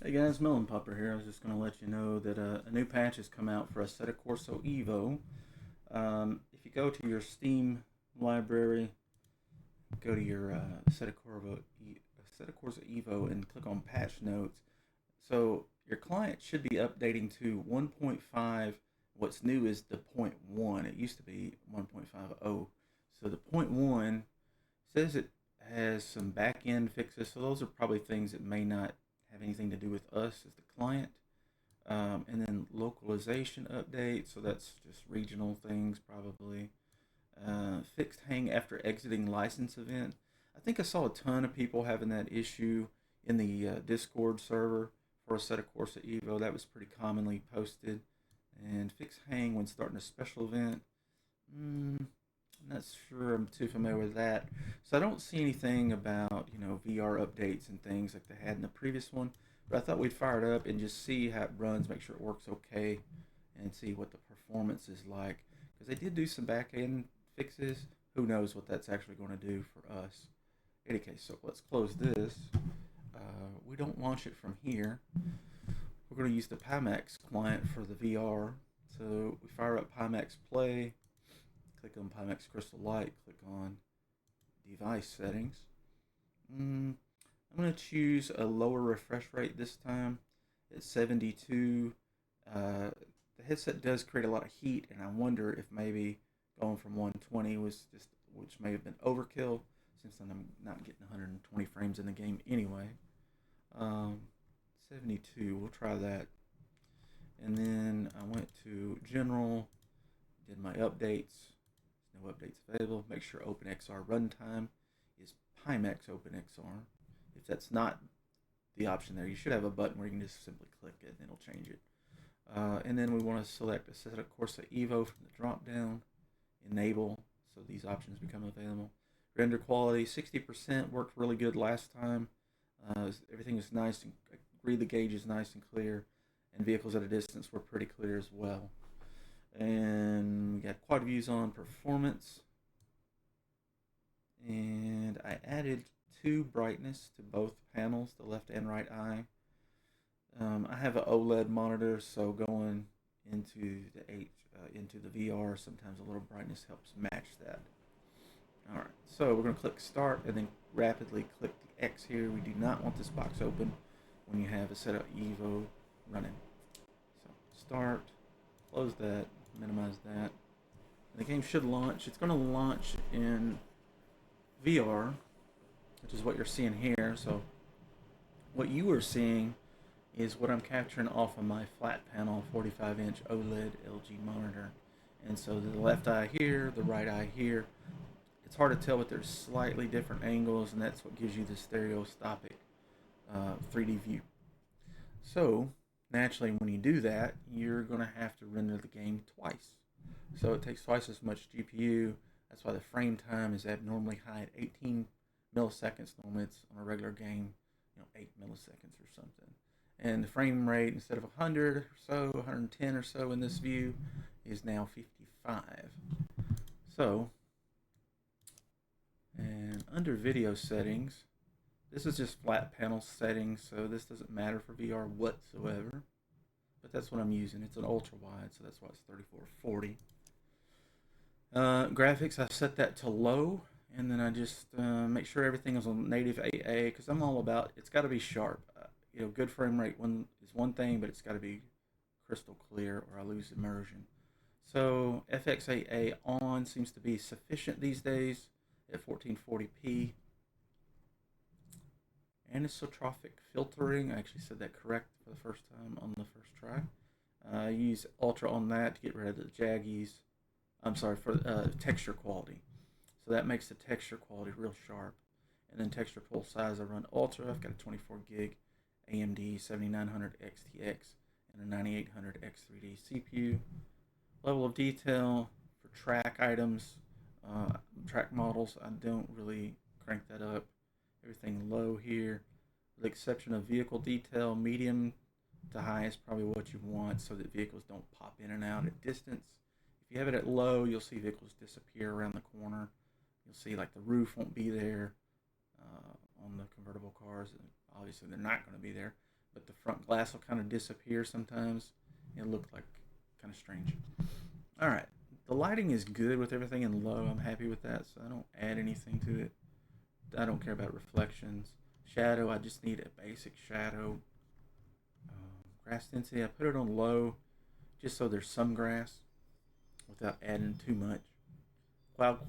Hey guys, Melon Pupper here. I was just going to let you know that a new patch has come out for Assetto Corsa EVO. If you go to your Steam library, go to your Assetto Corsa EVO and click on Patch Notes. So your client should be updating to 1.5. What's new is the point 1. It used to be 1.50. So the point 1 says it has some back end fixes. So those are probably things that may not have anything to do with us as the client. And then localization update, so that's just regional things probably. Fixed hang after exiting license event. I think I saw a ton of people having that issue in the Discord server for Assetto Corsa Evo. That was pretty commonly posted. And fixed hang when starting a special event. I'm not sure I'm too familiar with that. So I don't see anything about, VR updates and things like they had in the previous one. But I thought we'd fire it up and just see how it runs, make sure it works okay, and see what the performance is like. Because they did do some back end fixes. Who knows what that's actually going to do for us. In any case, so let's close this. We don't launch it from here. We're going to use the Pimax client for the VR. So we fire up Pimax Play, click on Pimax Crystal Light, click on device settings. I'm going to choose a lower refresh rate this time. It's 72. The headset does create a lot of heat, and I wonder if maybe going from 120 was just, which may have been overkill, since I'm not getting 120 frames in the game anyway. 72, we'll try that. And then I went to General, did my updates. No updates available. Make sure OpenXR runtime is Pimax OpenXR. If that's not the option there, you should have a button where you can just simply click it and it'll change it. And then we want to select Assetto Corsa EVO from the drop down, enable, so these options become available. Render quality 60% worked really good last time. Everything is nice and I agree the gauge is nice and clear, and vehicles at a distance were pretty clear as well. And we got quad views on performance, and I added 2 brightness to both panels, the left and right eye. I have an OLED monitor, so going into the VR, sometimes a little brightness helps match that. Alright, so we're going to click start and then rapidly click the X here. We do not want this box open when you have Assetto EVO running. So start, close that, minimize that. The game should launch. It's going to launch in VR, which is what you're seeing here. So what you are seeing is what I'm capturing off of my flat panel 45-inch OLED LG monitor. And so the left eye here, the right eye here. It's hard to tell, but there's slightly different angles, and that's what gives you the stereoscopic 3D view. So naturally, when you do that, you're going to have to render the game twice. So it takes twice as much GPU. That's why the frame time is abnormally high at 18 milliseconds. Normally it's on a regular game, 8 milliseconds or something. And the frame rate, instead of 100 or so, 110 or so in this view, is now 55. So, and under video settings, this is just flat panel settings, so this doesn't matter for VR whatsoever. But that's what I'm using. It's an ultrawide, so that's why it's 3440. Graphics, I set that to low, and then I just make sure everything is on native AA, because I'm all about, it's got to be sharp. Good frame rate is one thing, but it's got to be crystal clear or I lose immersion. So FXAA on seems to be sufficient these days at 1440p. Anisotropic filtering, I actually said that correct for the first time on the first try. I use Ultra on that to get rid of the jaggies. I'm sorry, for texture quality. So that makes the texture quality real sharp. And then texture pool size, I run Ultra. I've got a 24 gig AMD 7900 XTX and a 9800 X3D CPU. Level of detail for track items, track models, I don't really crank that up. Everything low here. With the exception of vehicle detail, medium to high is probably what you want so that vehicles don't pop in and out at distance. If you have it at low, you'll see vehicles disappear around the corner. You'll see like the roof won't be there on the convertible cars. Obviously, they're not going to be there. but the front glass will kind of disappear sometimes. It looked like kind of strange. All right, the lighting is good with everything in low. I'm happy with that, so I don't add anything to it. I don't care about reflections. Shadow, I just need a basic shadow. Grass density, I put it on low just so there's some grass without adding too much. Cloud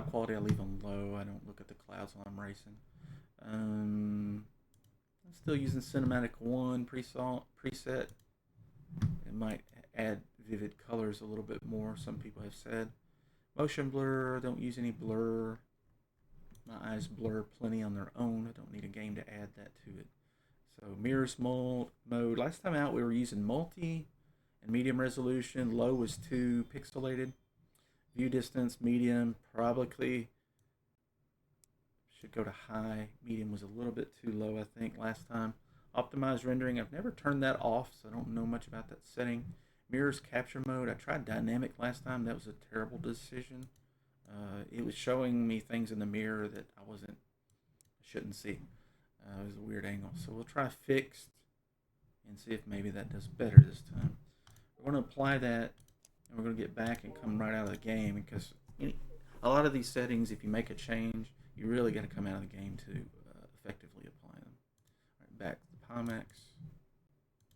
quality, I leave on low. I don't look at the clouds while I'm racing. I'm still using Cinematic 1 preset. It might add vivid colors a little bit more, some people have said. Motion blur, don't use any blur. My eyes blur plenty on their own. I don't need a game to add that to it. So mirrors mode. Last time out we were using multi and medium resolution. Low was too pixelated. View distance, medium, probably should go to high. Medium was a little bit too low, I think, last time. Optimized rendering, I've never turned that off, so I don't know much about that setting. Mirrors capture mode, I tried dynamic last time. That was a terrible decision. It was showing me things in the mirror that I shouldn't see. It was a weird angle. So we'll try fixed and see if maybe that does better this time. We're going to apply that, and we're going to get back and come right out of the game, because a lot of these settings, if you make a change, you really got to come out of the game to effectively apply them. All right, back to the Pimax,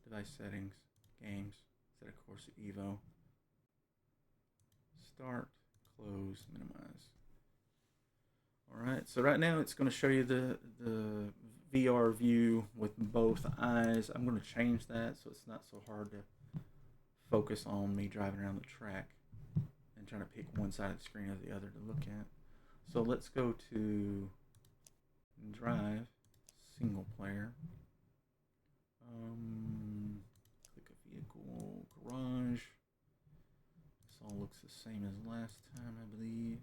device settings, games, Assetto Corsa EVO, start, close, minimize. Alright, so right now it's going to show you the VR view with both eyes. I'm going to change that so it's not so hard to focus on me driving around the track and trying to pick one side of the screen or the other to look at. So let's go to drive, single player, click a vehicle, garage. This all looks the same as last time, I believe.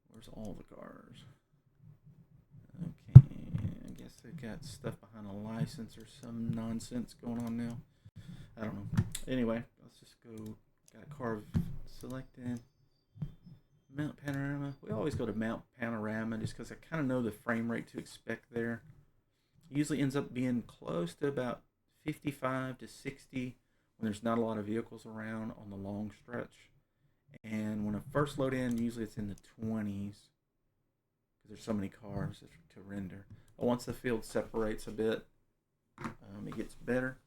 Where's all the cars? Okay, I guess they've got stuff behind a license or some nonsense going on now. I don't know. Anyway, let's just go. Got a car selected. Mount panorama. We always go to mount panorama just because I kind of know the frame rate to expect there. It usually ends up being close to about 55 to 60 when there's not a lot of vehicles around on the long stretch. And when I first load in, usually it's in the 20s because there's so many cars to render. But once the field separates a bit, it gets better.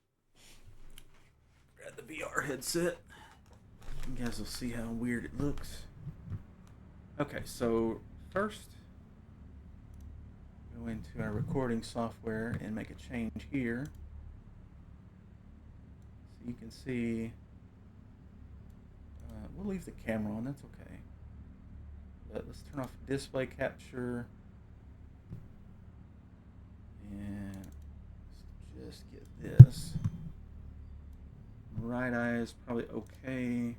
Grab the VR headset. You guys will see how weird it looks. Okay, so first, go into our recording software and make a change here. So you can see, we'll leave the camera on, that's okay. But let's turn off display capture. And let's just get this. Right eye is probably okay.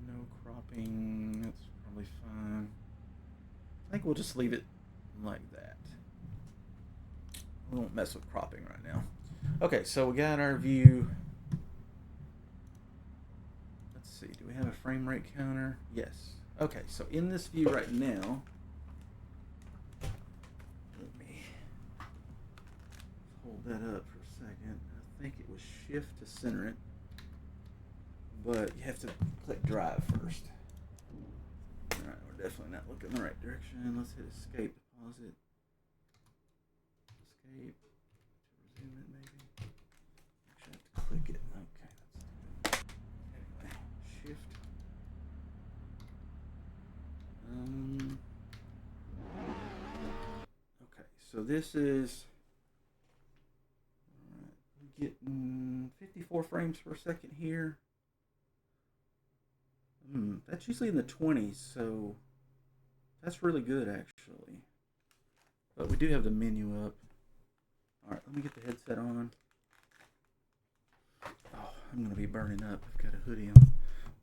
No cropping, that's probably fine. I think we'll just leave it like that. We won't mess with cropping right now. Okay, so we got our view. Let's see, do we have a frame rate counter? Yes. Okay, so in this view right now, let me hold that up for a second. I think it was shift to center it, but you have to click drive first. Alright, we're definitely not looking in the right direction. Let's hit escape, pause it. Escape. Resume it maybe. Actually, I have to click it. Okay, that's good. Anyway, shift. Okay, so this is getting 54 frames per second here. That's usually in the 20s, so that's really good actually. But we do have the menu up. Alright, let me get the headset on. Oh, I'm going to be burning up. I've got a hoodie on.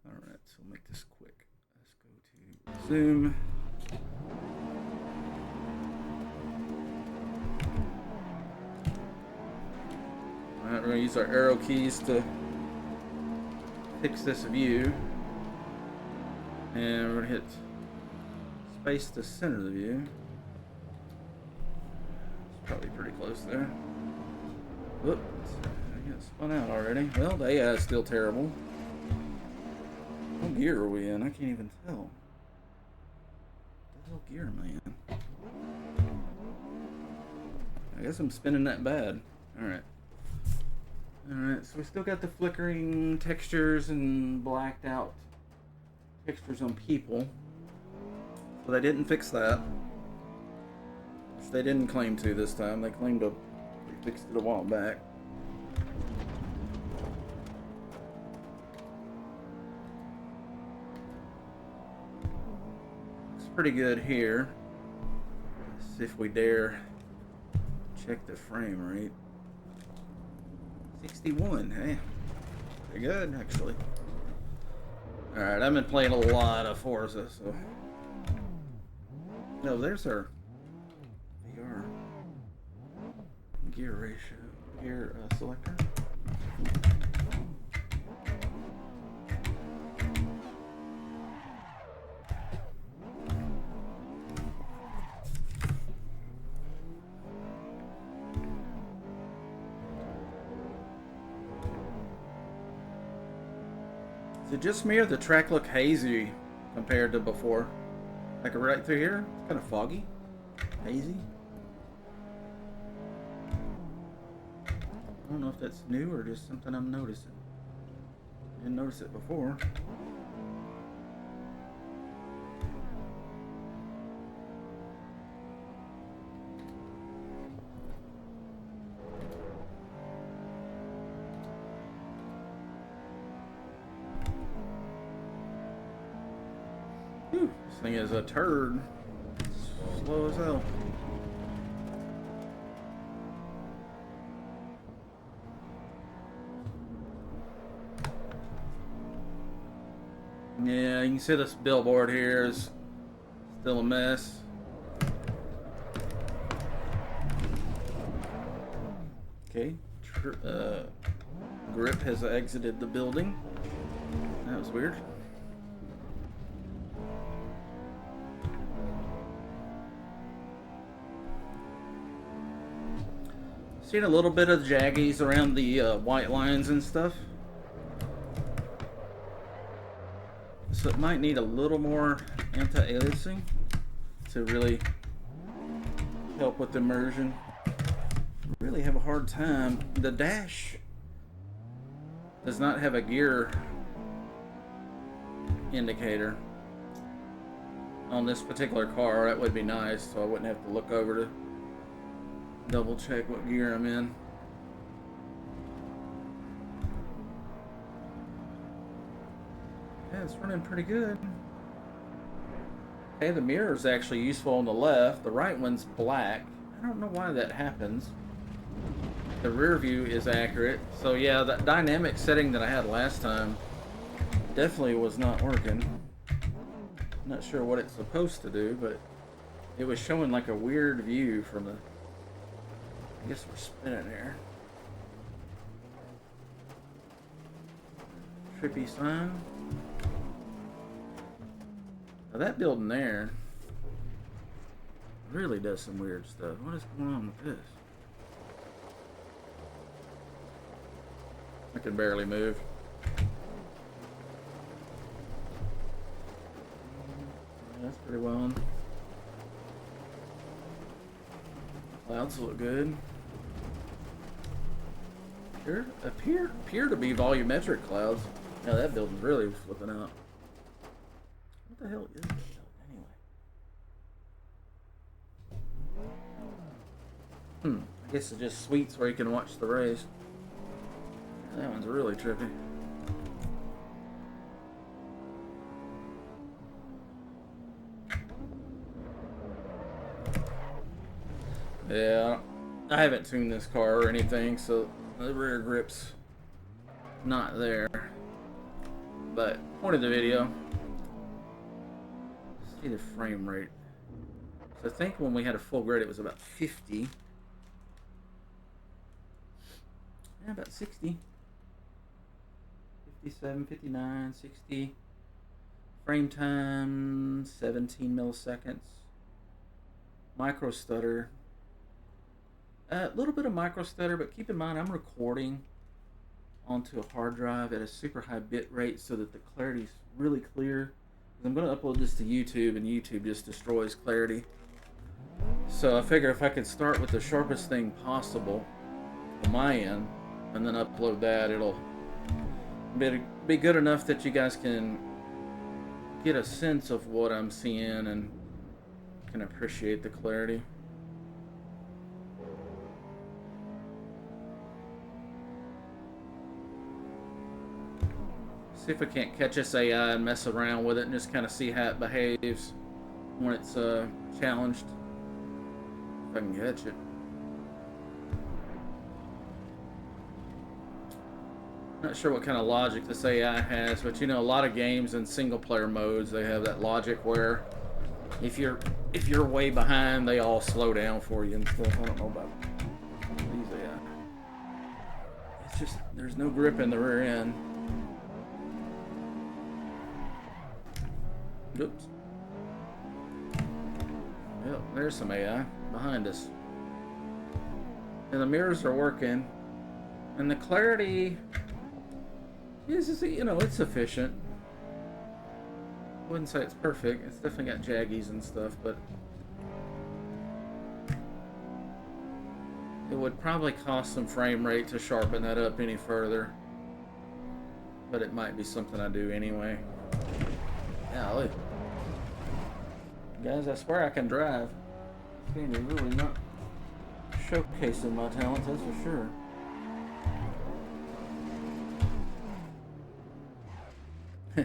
Alright, so we'll make this quick. Let's go to zoom. Alright, we're going to use our arrow keys to fix this view. And we're going to hit space to center the view. Probably pretty close there. Whoops. I got spun out already. Well, the AI is still terrible. What gear are we in? I can't even tell. What the hell gear am I in? I guess I'm spinning that bad. Alright. Alright, so we still got the flickering textures and blacked out textures on people. So they didn't fix that. Which they didn't claim to this time. They claimed to fix it a while back. Looks pretty good here. Let's see if we dare check the frame rate. 61, hey. Pretty good, actually. Alright, I've been playing a lot of Forza, so... No, there's our VR gear ratio, gear selector. Is it just me or the track look hazy compared to before? Like right through here, it's kind of foggy, hazy. I don't know if that's new or just something I'm noticing. Didn't notice it before. Whew, this thing is a turd. It's slow as hell. Yeah, you can see this billboard here is still a mess. Okay, Grip has exited the building. That was weird. Seen a little bit of jaggies around the white lines and stuff. So it might need a little more anti-aliasing to really help with immersion. Really have a hard time. The dash does not have a gear indicator on this particular car. That would be nice, so I wouldn't have to look over to double check what gear I'm in. Yeah, it's running pretty good. Hey, the mirror is actually useful on the left. The right one's black. I don't know why that happens. The rear view is accurate. So yeah, that dynamic setting that I had last time definitely was not working. Not sure what it's supposed to do, but it was showing like a weird view from the... I guess we're spinning here. Trippy sign. Now that building there really does some weird stuff. What is going on with this? I can barely move. That's pretty well on. Clouds look good. Appear to be volumetric clouds. Now that building's really flipping out. What the hell is that anyway? I guess it's just suites where you can watch the race. That one's really trippy. Yeah, I haven't tuned this car or anything, so the rear grip's not there. But point of the video, see the frame rate. So I think when we had a full grid it was about 50. Yeah, about 60. 57, 59, 60. Frame time 17 milliseconds. Micro stutter A little bit of micro stutter, but keep in mind I'm recording onto a hard drive at a super high bit rate so that the clarity is really clear. I'm going to upload this to YouTube, and YouTube just destroys clarity. So I figure if I could start with the sharpest thing possible on my end and then upload that, it'll be good enough that you guys can get a sense of what I'm seeing and can appreciate the clarity. See if I can't catch this AI and mess around with it and just kind of see how it behaves when it's challenged. If I can catch it. Not sure what kind of logic this AI has, but you know, a lot of games in single player modes, they have that logic where if you're way behind, they all slow down for you and stuff. I don't know about these AI. It's just there's no grip in the rear end. Oops. Yep, there's some AI behind us. And the mirrors are working. And the clarity is, you know, it's sufficient. I wouldn't say it's perfect. It's definitely got jaggies and stuff, but it would probably cost some frame rate to sharpen that up any further. But it might be something I do anyway. Golly. Guys, I swear I can drive. This game is really not showcasing my talents, that's for sure. I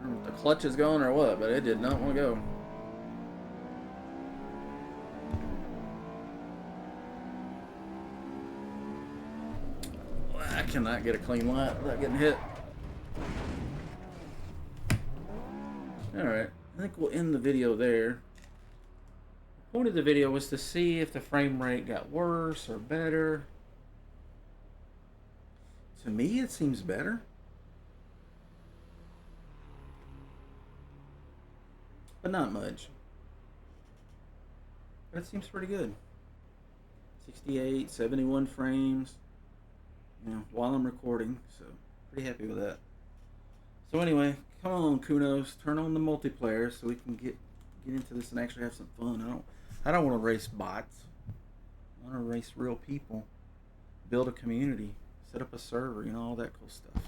don't know if the clutch is going or what, but it did not want to go. I cannot get a clean light without getting hit. Alright, I think we'll end the video there. The point of the video was to see if the frame rate got worse or better. To me, it seems better. But not much. But it seems pretty good. 68, 71 frames. You know, while I'm recording, so pretty happy with that. So anyway, come on, Kunos, turn on the multiplayer so we can get into this and actually have some fun. I don't want to race bots. I want to race real people, build a community, set up a server, you know, all that cool stuff.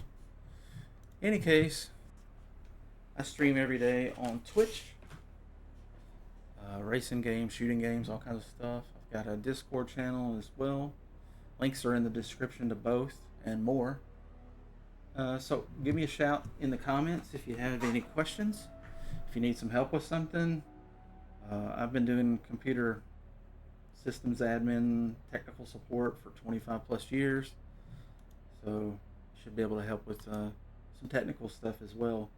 Any case, I stream every day on Twitch, racing games, shooting games, all kinds of stuff. I've got a Discord channel as well. Links are in the description to both and more. So give me a shout in the comments if you have any questions. If you need some help with something. I've been doing computer systems admin, technical support for 25 plus years. So should be able to help with some technical stuff as well.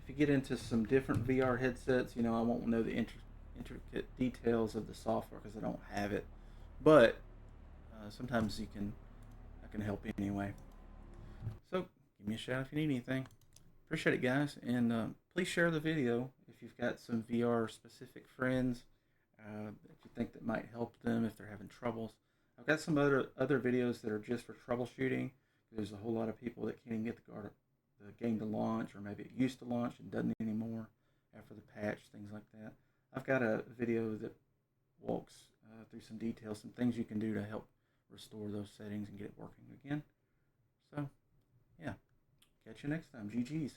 If you get into some different VR headsets, you know, I won't know the intricate details of the software because I don't have it. But sometimes I can help you anyway. So give me a shout if you need anything. Appreciate it, guys, and please share the video if you've got some VR specific friends that you think that might help them if they're having troubles. I've got some other videos that are just for troubleshooting. There's a whole lot of people that can't even get the game to launch, or maybe it used to launch and doesn't anymore after the patch, things like that. I've got a video that walks through some details, some things you can do to help restore those settings and get it working again. So, yeah. Catch you next time. GG's.